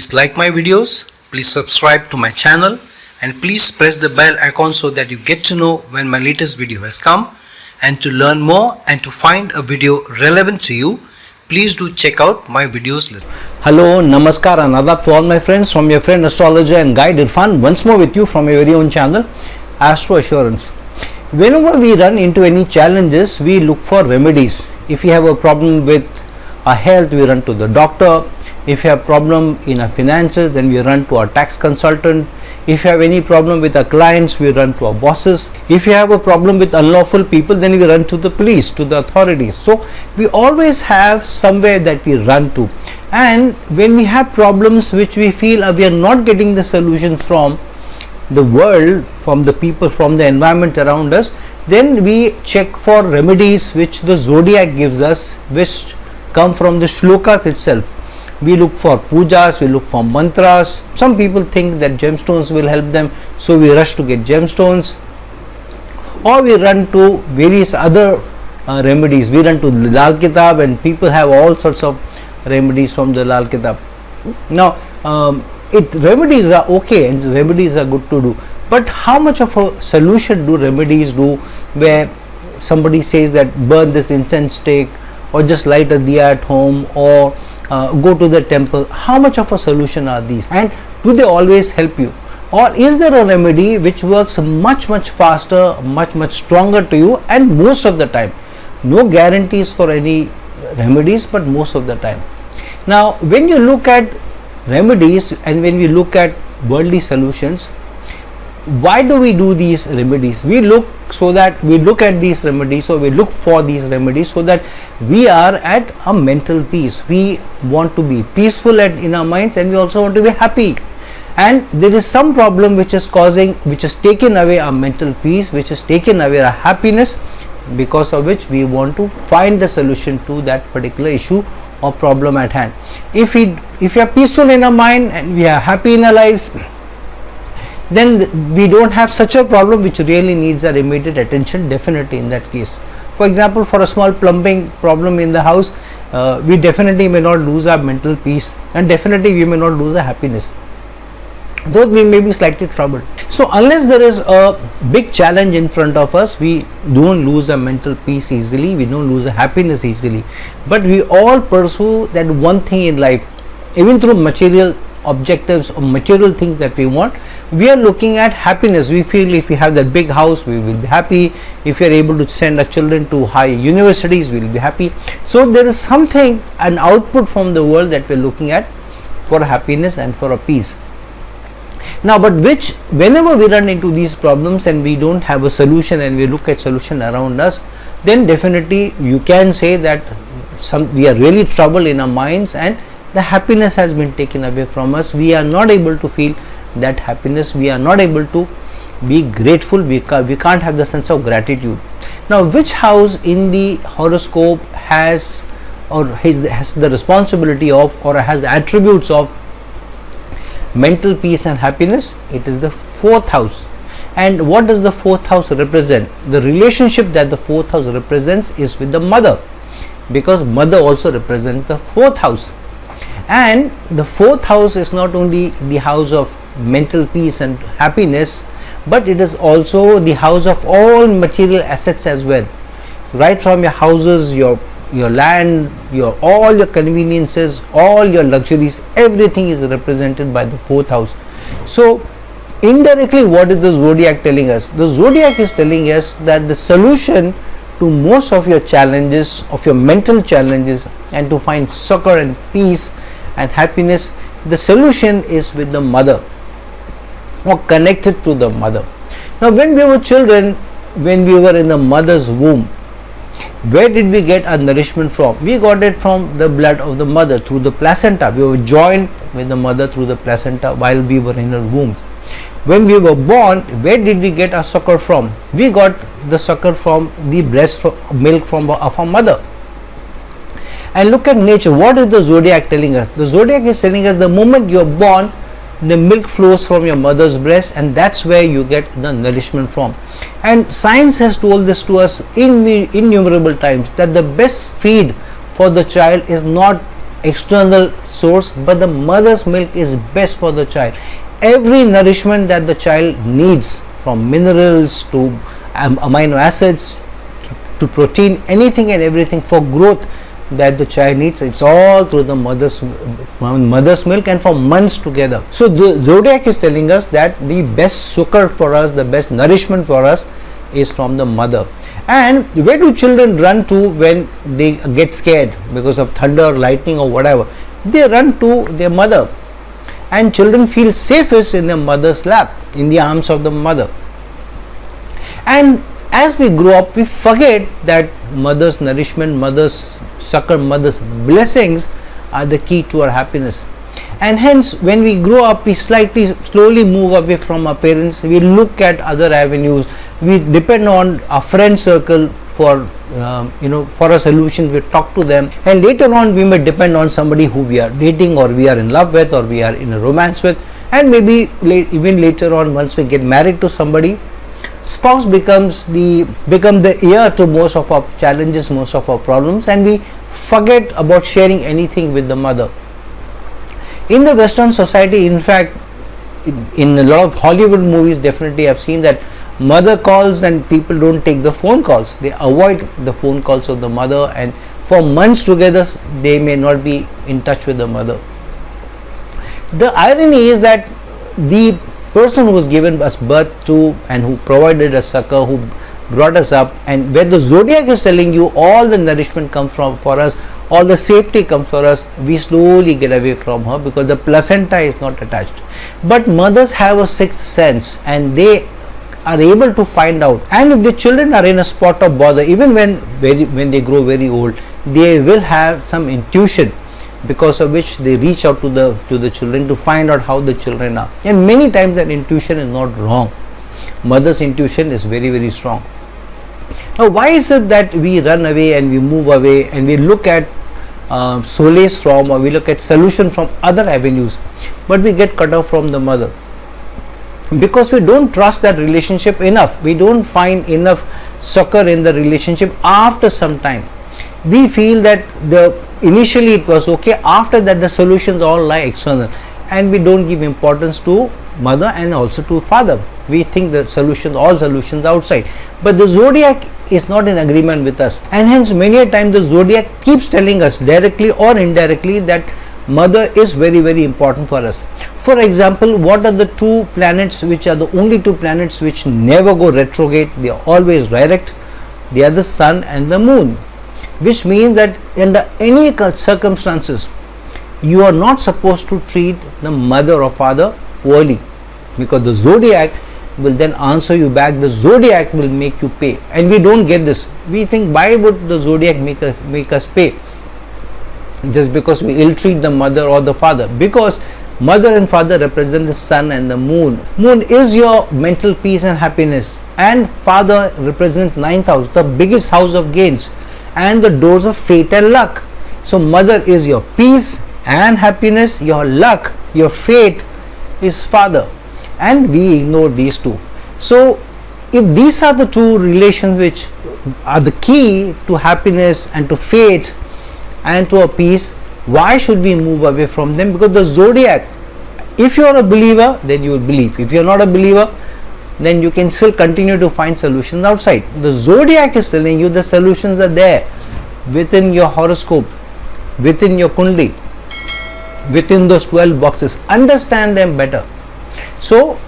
Please like my videos, please subscribe to my channel, and please press the bell icon so that you get to know when my latest video has come. And to learn more and to find a video relevant to you, please do check out my videos list. Hello, Namaskar and Adab to all my friends from your friend astrologer and guide Irfan, once more with you from your very own channel Astro Assurance. Whenever we run into any challenges, we look for remedies. If you have a problem with our health, we run to the doctor. If you have problem in our finances, then we run to our tax consultant. If you have any problem with our clients, we run to our bosses. If you have a problem with unlawful people, then we run to the police, to the authorities. So we always have somewhere that we run to. And when we have problems which we feel we are not getting the solution from the world, from the people, from the environment around us, then we check for remedies which the zodiac gives us, which come from the shlokas itself. We look for pujas, we look for mantras. Some people think that gemstones will help them, so we rush to get gemstones, or we run to various other remedies. We run to the Lal Kitab, and people have all sorts of remedies from the Lal Kitab. Now, remedies are okay and remedies are good to do, but how much of a solution do remedies do, where somebody says that burn this incense stick, or just light a diya at home, or go to the temple? How much of a solution are these, and do they always help you? Or is there a remedy which works much faster, much stronger to you, and most of the time? No guarantees for any remedies, but most of the time. Now, when you look at remedies and when we look at worldly solutions, why do we do these remedies? We look at these remedies, or we look for these remedies so that we are at a mental peace. We want to be peaceful in our minds, and we also want to be happy. And there is some problem which is taken away our mental peace, which has taken away our happiness, because of which we want to find the solution to that particular issue or problem at hand. If we are peaceful in our mind and we are happy in our lives, then we don't have such a problem which really needs our immediate attention, definitely in that case. For example, for a small plumbing problem in the house, we definitely may not lose our mental peace, and definitely we may not lose our happiness, though we may be slightly troubled. So unless there is a big challenge in front of us, we don't lose our mental peace easily, we don't lose our happiness easily. But we all pursue that one thing in life, even through material objectives or material things that we want. We are looking at happiness. We feel if we have that big house, we will be happy. If we are able to send our children to high universities, we will be happy. So there is something, an output from the world that we are looking at for happiness and for a peace. Now, but whenever we run into these problems and we don't have a solution, and we look at solution around us, then definitely you can say that we are really troubled in our minds, and the happiness has been taken away from us. We are not able to feel that happiness. We are not able to be grateful. We can't have the sense of gratitude. Now, which house in the horoscope has the responsibility of, or has the attributes of mental peace and happiness? It is the fourth house. And what does the fourth house represent? The relationship that the fourth house represents is with the mother, because mother also represents the fourth house. And the fourth house is not only the house of mental peace and happiness, but it is also the house of all material assets as well, right from your houses, your land, all your conveniences, all your luxuries, everything is represented by the fourth house. So indirectly, what is the zodiac telling us? The zodiac is telling us that the solution to most of your challenges, of your mental challenges, and to find succor and peace and happiness, the solution is with the mother, or connected to the mother. Now, when we were children, when we were in the mother's womb, where did we get our nourishment from? We got it from the blood of the mother, through the placenta. We were joined with the mother through the placenta while we were in her womb. When we were born, where did we get our succor from? We got the succor from the breast milk from of our mother. And look at nature. What is the zodiac telling us? The zodiac is telling us the moment you are born, the milk flows from your mother's breast, and that's where you get the nourishment from. And science has told this to us innumerable times, that the best feed for the child is not external source, but the mother's milk is best for the child. Every nourishment that the child needs, from minerals to amino acids to protein, anything and everything for growth that the child needs, it's all through the mother's milk, and for months together. So the zodiac is telling us that the best succor for us, the best nourishment for us, is from the mother. And where do children run to when they get scared because of thunder, lightning or whatever? They run to their mother, and children feel safest in their mother's lap, in the arms of the mother. And as we grow up, we forget that mother's nourishment, mother's succor, mother's blessings are the key to our happiness. And hence, when we grow up, we slowly move away from our parents. We look at other avenues. We depend on our friend circle for for a solution. We talk to them, and later on we may depend on somebody who we are dating, or we are in love with, or we are in a romance with. And maybe even later on, once we get married to somebody, spouse become the ear to most of our challenges, most of our problems, and we forget about sharing anything with the mother. In the Western society, in fact, in a lot of Hollywood movies, definitely I've seen that mother calls and people don't take the phone calls. They avoid the phone calls of the mother, and for months together they may not be in touch with the mother. The irony is that the person who has given us birth to and who provided us succor, who brought us up, and where the zodiac is telling you all the nourishment comes from for us, all the safety comes for us, we slowly get away from her because the placenta is not attached. But mothers have a sixth sense, and they are able to find out. And if the children are in a spot of bother, even when they grow very old, they will have some intuition, because of which they reach out to the children to find out how the children are. And many times that intuition is not wrong. Mother's intuition is very, very strong. Now, why is it that we run away and we move away and we look at solace from, or we look at solution from other avenues, but we get cut off from the mother? Because we don't trust that relationship enough. We don't find enough succor in the relationship. After some time, we feel that initially it was okay, after that the solutions all lie external, and we don't give importance to mother and also to father. We think the all solutions outside, but the zodiac is not in agreement with us, and hence many a time the zodiac keeps telling us directly or indirectly that mother is very, very important for us. For example, what are the two planets which are the only two planets which never go retrograde? They are always direct. They are the sun and the moon, which means that under any circumstances you are not supposed to treat the mother or father poorly, because the zodiac will then answer you back. The zodiac will make you pay, and we don't get this. We think, why would the zodiac make us pay just because we ill-treat the mother or the father? Because mother and father represent the sun and the moon. Moon is your mental peace and happiness, and father represents 9th house, the biggest house of gains and the doors of fate and luck. So mother is your peace and happiness, your luck, your fate is father, and we ignore these two. So if these are the two relations which are the key to happiness and to fate and to a peace, why should we move away from them? Because the zodiac, if you are a believer, then you will believe. If you are not a believer, then you can still continue to find solutions outside. The zodiac is telling you the solutions are there within your horoscope, within your kundi, within those 12 boxes. Understand them better. So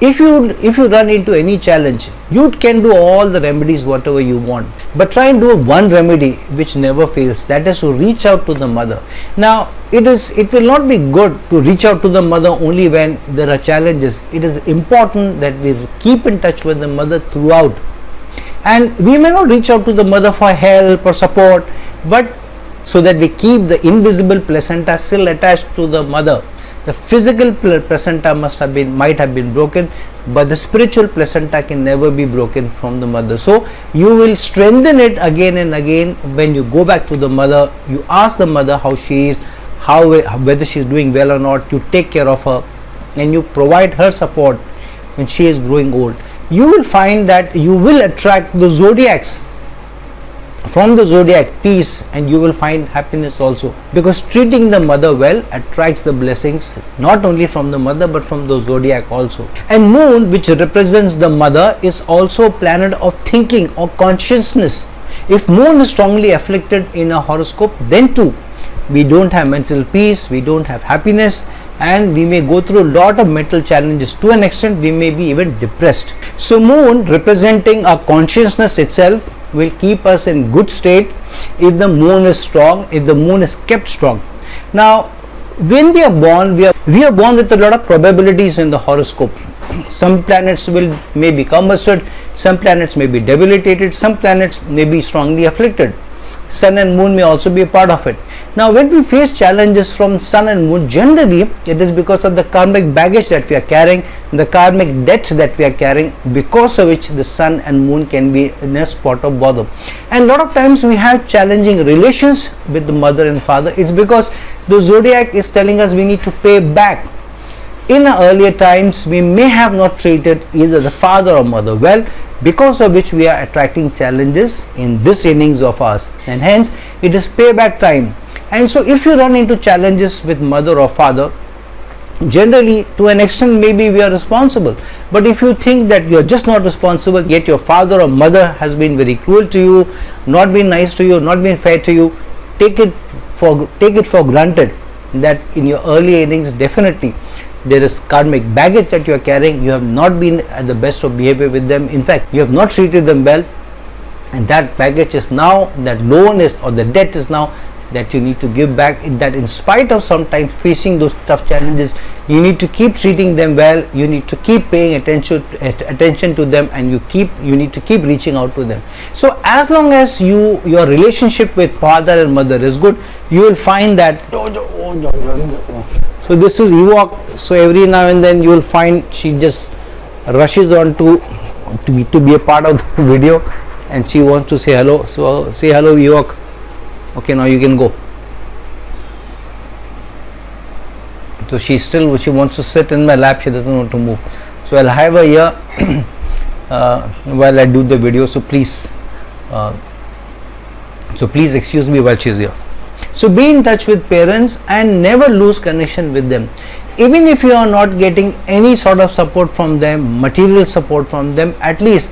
if you run into any challenge, you can do all the remedies whatever you want, but try and do one remedy which never fails, that is to reach out to the mother. Now it will not be good to reach out to the mother only when there are challenges. It is important that we keep in touch with the mother throughout, and we may not reach out to the mother for help or support, but so that we keep the invisible placenta still attached to the mother. The physical placenta might have been broken, but the spiritual placenta can never be broken from the mother. So you will strengthen it again and again when you go back to the mother. You ask the mother how she is, whether she is doing well or not. You take care of her and you provide her support when she is growing old. You will find that you will attract the zodiacs from the zodiac peace, and you will find happiness also, because treating the mother well attracts the blessings not only from the mother but from the zodiac also. And moon, which represents the mother, is also a planet of thinking or consciousness. If moon is strongly afflicted in a horoscope, then too we don't have mental peace, we don't have happiness, and we may go through a lot of mental challenges. To an extent we may be even depressed. So moon, representing our consciousness itself, will keep us in good state if the moon is strong, if the moon is kept strong. Now when we are born, we are born with a lot of probabilities in the horoscope. Some planets may be combusted, some planets may be debilitated, some planets may be strongly afflicted. Sun and moon may also be a part of it. Now when we face challenges from sun and moon, generally it is because of the karmic baggage that we are carrying, the karmic debts that we are carrying, because of which the sun and moon can be in a spot of bother. And a lot of times we have challenging relations with the mother and father. It's because the zodiac is telling us we need to pay back. In earlier times we may have not treated either the father or mother well, because of which we are attracting challenges in this innings of ours, and hence it is payback time. And so if you run into challenges with mother or father, generally to an extent maybe we are responsible, but if you think that you are just not responsible, yet your father or mother has been very cruel to you, not been nice to you, not been fair to you, take it for granted that in your early innings definitely there is karmic baggage that you are carrying. You have not been at the best of behavior with them. In fact, you have not treated them well, and that baggage is now, that loan is, or the debt is now that you need to give back. That in spite of sometimes facing those tough challenges, you need to keep treating them well, you need to keep paying attention to them, and you need to keep reaching out to them. So as long as your relationship with father and mother is good, you will find that. So this is Ewok. So every now and then you will find she just rushes on to be a part of the video, and she wants to say hello. So say hello, Ewok. Okay, now you can go. So she wants to sit in my lap. She doesn't want to move. So I'll have her here while I do the video. So please excuse me while she's here. So be in touch with parents and never lose connection with them. Even if you are not getting any sort of support from them, material support from them, at least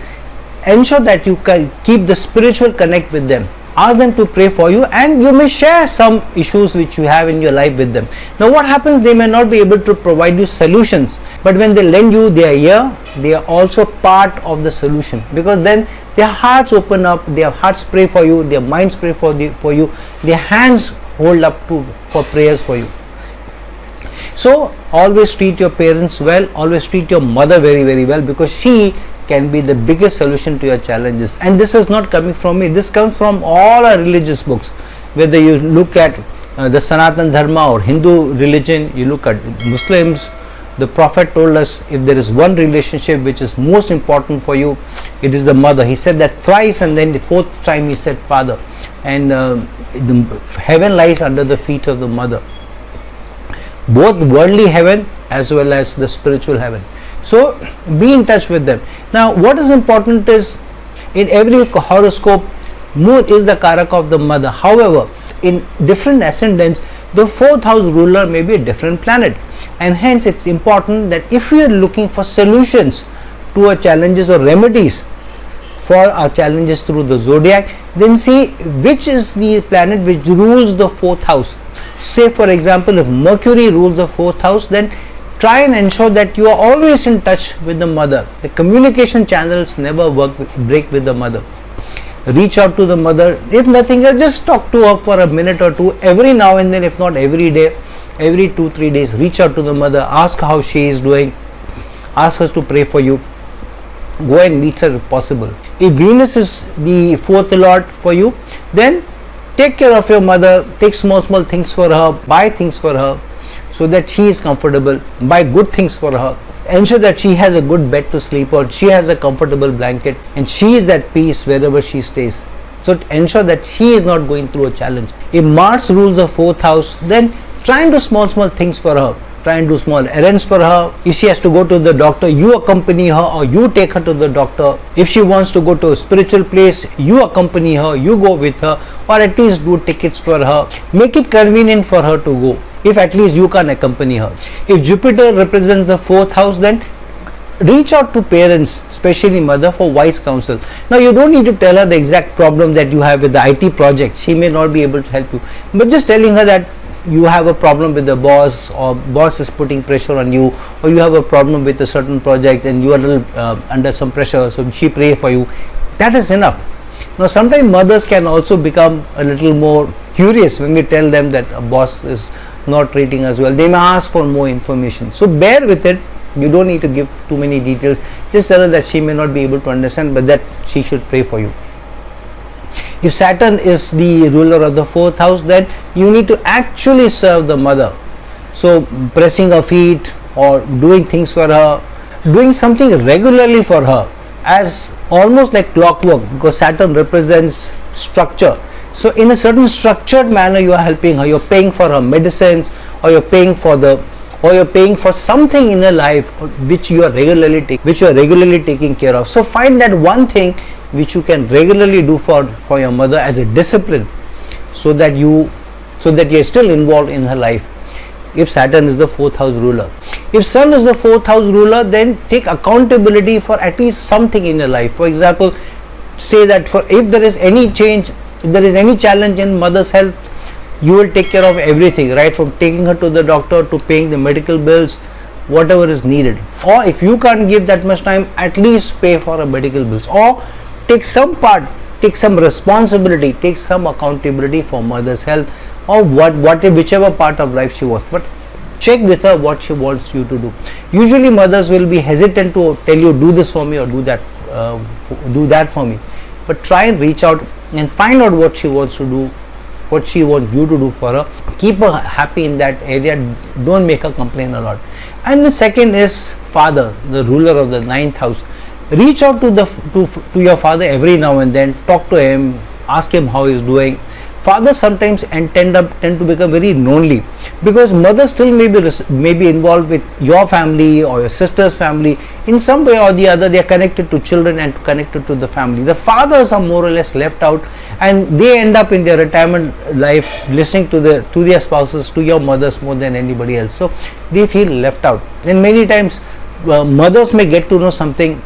ensure that you can keep the spiritual connect with them. Ask them to pray for you, and you may share some issues which you have in your life with them. Now what happens, they may not be able to provide you solutions, but when they lend you their ear, they are also part of the solution, because then their hearts open up, their hearts pray for you, their minds pray for you, their hands hold up for prayers for you. So always treat your parents well, always treat your mother very, very well, because she can be the biggest solution to your challenges. And this is not coming from me, this comes from all our religious books. Whether you look at the Sanatan Dharma or Hindu religion, you look at Muslims, the Prophet told us if there is one relationship which is most important for you, it is the mother. He said that thrice, and then the fourth time he said father. And heaven lies under the feet of the mother, both worldly heaven as well as the spiritual heaven. So be in touch with them. Now what is important is, in every horoscope, moon is the karaka of the mother. However, in different ascendants, the fourth house ruler may be a different planet, and hence it's important that if we are looking for solutions to our challenges or remedies for our challenges through the zodiac, then see which is the planet which rules the fourth house. Say for example, if Mercury rules the fourth house, then try and ensure that you are always in touch with the mother. The communication channels never break with the mother. Reach out to the mother. If nothing else, just talk to her for a minute or two every now and then, if not every day, every 2-3 days. Reach out to the mother, ask how she is doing, ask her to pray for you. Go and meet her if possible. If Venus is the fourth lord for you, then take care of your mother, take small things for her, buy things for her so that she is comfortable, buy good things for her, ensure that she has a good bed to sleep on, she has a comfortable blanket, and she is at peace wherever she stays. So ensure that she is not going through a challenge. If Mars rules the fourth house, then try and do small things for her. try and do small errands for her. If she has to go to the doctor, you accompany her or you take her to the doctor. If she wants to go to a spiritual place, you accompany her, you go with her, or at least do tickets for her. Make it convenient for her to go, if at least you can accompany her. If Jupiter represents the 4th house, then reach out to parents, especially mother, for wise counsel. Now you don't need to tell her the exact problem that you have with the IT project. She may not be able to help you, but just telling her that you have a problem with the boss, or boss is putting pressure on you, or you have a problem with a certain project and you are a little under some pressure, so she pray for you. That is enough. Now sometimes mothers can also become a little more curious when we tell them that a boss is not treating us well. They may ask for more information, so bear with it. You don't need to give too many details. Just tell her that she may not be able to understand, but that she should pray for you. If Saturn is the ruler of the 4th house, then you need to actually serve the mother. So pressing her feet or doing things for her, doing something regularly for her, as almost like clockwork, because Saturn represents structure. So in a certain structured manner you are helping her. You're paying for her medicines, or you're paying for something in her life which you are regularly taking care of. So find that one thing which you can regularly do for your mother as a discipline, so that you're still involved in her life. If Saturn is the 4th house ruler. If Sun is the 4th house ruler, then take accountability for at least something in your life. For example, say that if there is any change, if there is any challenge in mother's health, you will take care of everything, right from taking her to the doctor to paying the medical bills, whatever is needed. Or if you can't give that much time, at least pay for her medical bills, or take some part, take some responsibility, take some accountability for mother's health, or whichever part of life she wants. But check with her what she wants you to do. Usually mothers will be hesitant to tell you, do this for me or do that for me. But try and reach out and find out what she wants to do, what she wants you to do for her. Keep her happy in that area. Don't make her complain a lot. And the second is father, the ruler of the 9th house. Reach out to your father every now and then. Talk to him, ask him how he's doing. Fathers sometimes tend to become very lonely, because mothers still may be involved with your family or your sister's family in some way or the other. They are connected to children and connected to the family. The fathers are more or less left out, and they end up in their retirement life listening to their spouses, to your mothers more than anybody else. So they feel left out, and many times mothers may get to know something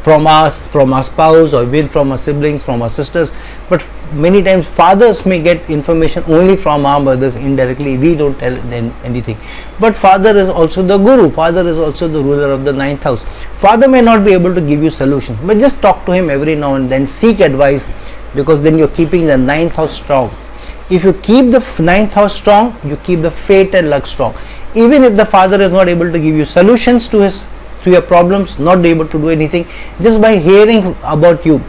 from us, from our spouse, or even from our siblings, from our sisters, but many times fathers may get information only from our mothers indirectly. We don't tell them anything. But father is also the guru, father is also the ruler of the 9th house. Father may not be able to give you solution, but just talk to him every now and then, seek advice, because then you're keeping the 9th house strong. If you keep the 9th house strong, you keep the fate and luck strong. Even if the father is not able to give you solutions to your problems, not able to do anything, just by hearing about you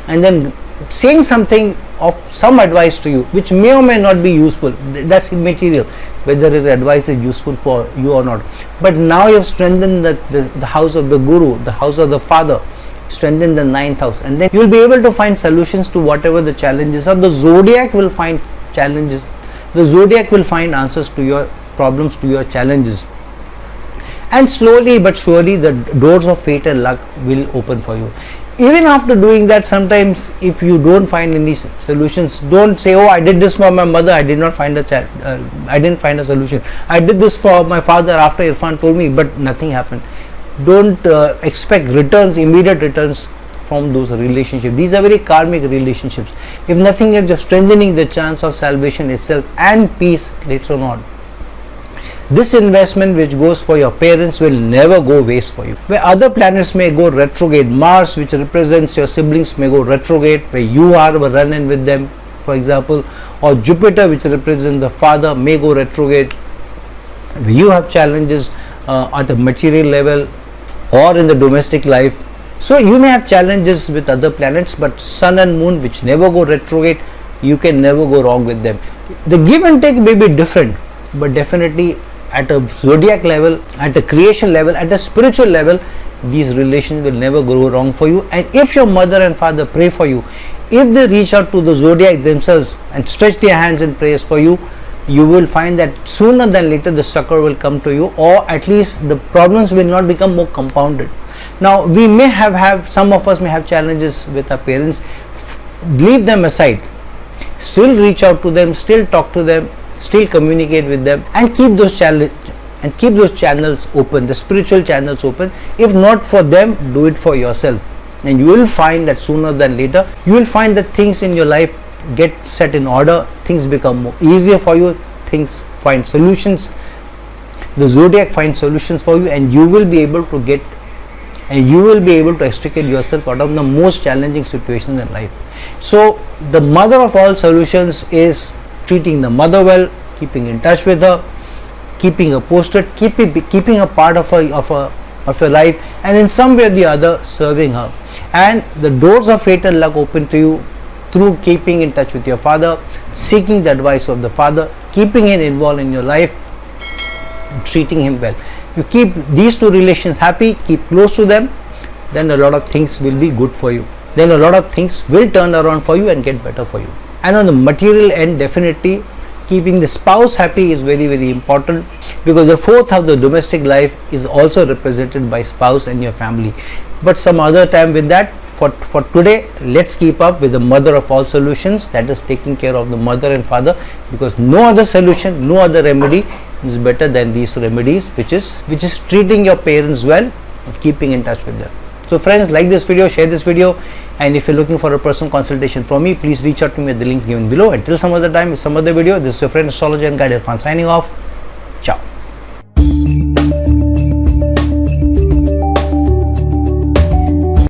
and then saying something of some advice to you, which may or may not be useful, that's immaterial whether his advice is useful for you or not. But now you have strengthened the house of the guru, the house of the father, strengthen the 9th house, and then you will be able to find solutions to whatever the challenges are. The zodiac will find challenges, the zodiac will find answers to your problems, to your challenges. And slowly but surely the doors of fate and luck will open for you. Even after doing that, sometimes if you don't find any solutions, don't say, oh, I did this for my mother, I didn't find a solution. I did this for my father after Irfan told me, but nothing happened. Don't expect returns, immediate returns from those relationships. These are very karmic relationships. If nothing else, just strengthening the chance of salvation itself and peace later on. This investment which goes for your parents will never go waste for you. Where other planets may go retrograde, Mars, which represents your siblings, may go retrograde, where you are running with them, for example, or Jupiter, which represents the father, may go retrograde. Where you have challenges at the material level or in the domestic life. So you may have challenges with other planets, but Sun and Moon, which never go retrograde, you can never go wrong with them. The give and take may be different, but definitely at a zodiac level, at a creation level, at a spiritual level, these relations will never go wrong for you. And if your mother and father pray for you, if they reach out to the zodiac themselves and stretch their hands in prayers for you, you will find that sooner than later the succor will come to you, or at least the problems will not become more compounded. Now we may have some of us may have challenges with our parents. Leave them aside, still reach out to them, still talk to them, still communicate with them, and keep those channels open, the spiritual channels open. If not for them, do it for yourself, and you will find that sooner than later you will find that things in your life get set in order, things become more easier for you, things find solutions, the zodiac finds solutions for you, and you will be able to extricate yourself out of the most challenging situations in life. So the mother of all solutions is treating the mother well, keeping in touch with her, keeping her posted, keeping a part of your life, and in some way or the other serving her. And the doors of fate and luck open to you through keeping in touch with your father, seeking the advice of the father, keeping him involved in your life, treating him well. You keep these two relations happy, keep close to them, then a lot of things will be good for you. Then a lot of things will turn around for you and get better for you. And on the material end, definitely keeping the spouse happy is very, very important, because the fourth of the domestic life is also represented by spouse and your family. But some other time with that, for today, let's keep up with the mother of all solutions, that is taking care of the mother and father, because no other solution, no other remedy is better than these remedies, which is treating your parents well and keeping in touch with them. So friends, like this video, share this video, and if you're looking for a personal consultation from me, please reach out to me at the links given below. Until some other time with some other video, this is your friend astrologer and guide Irfan signing off.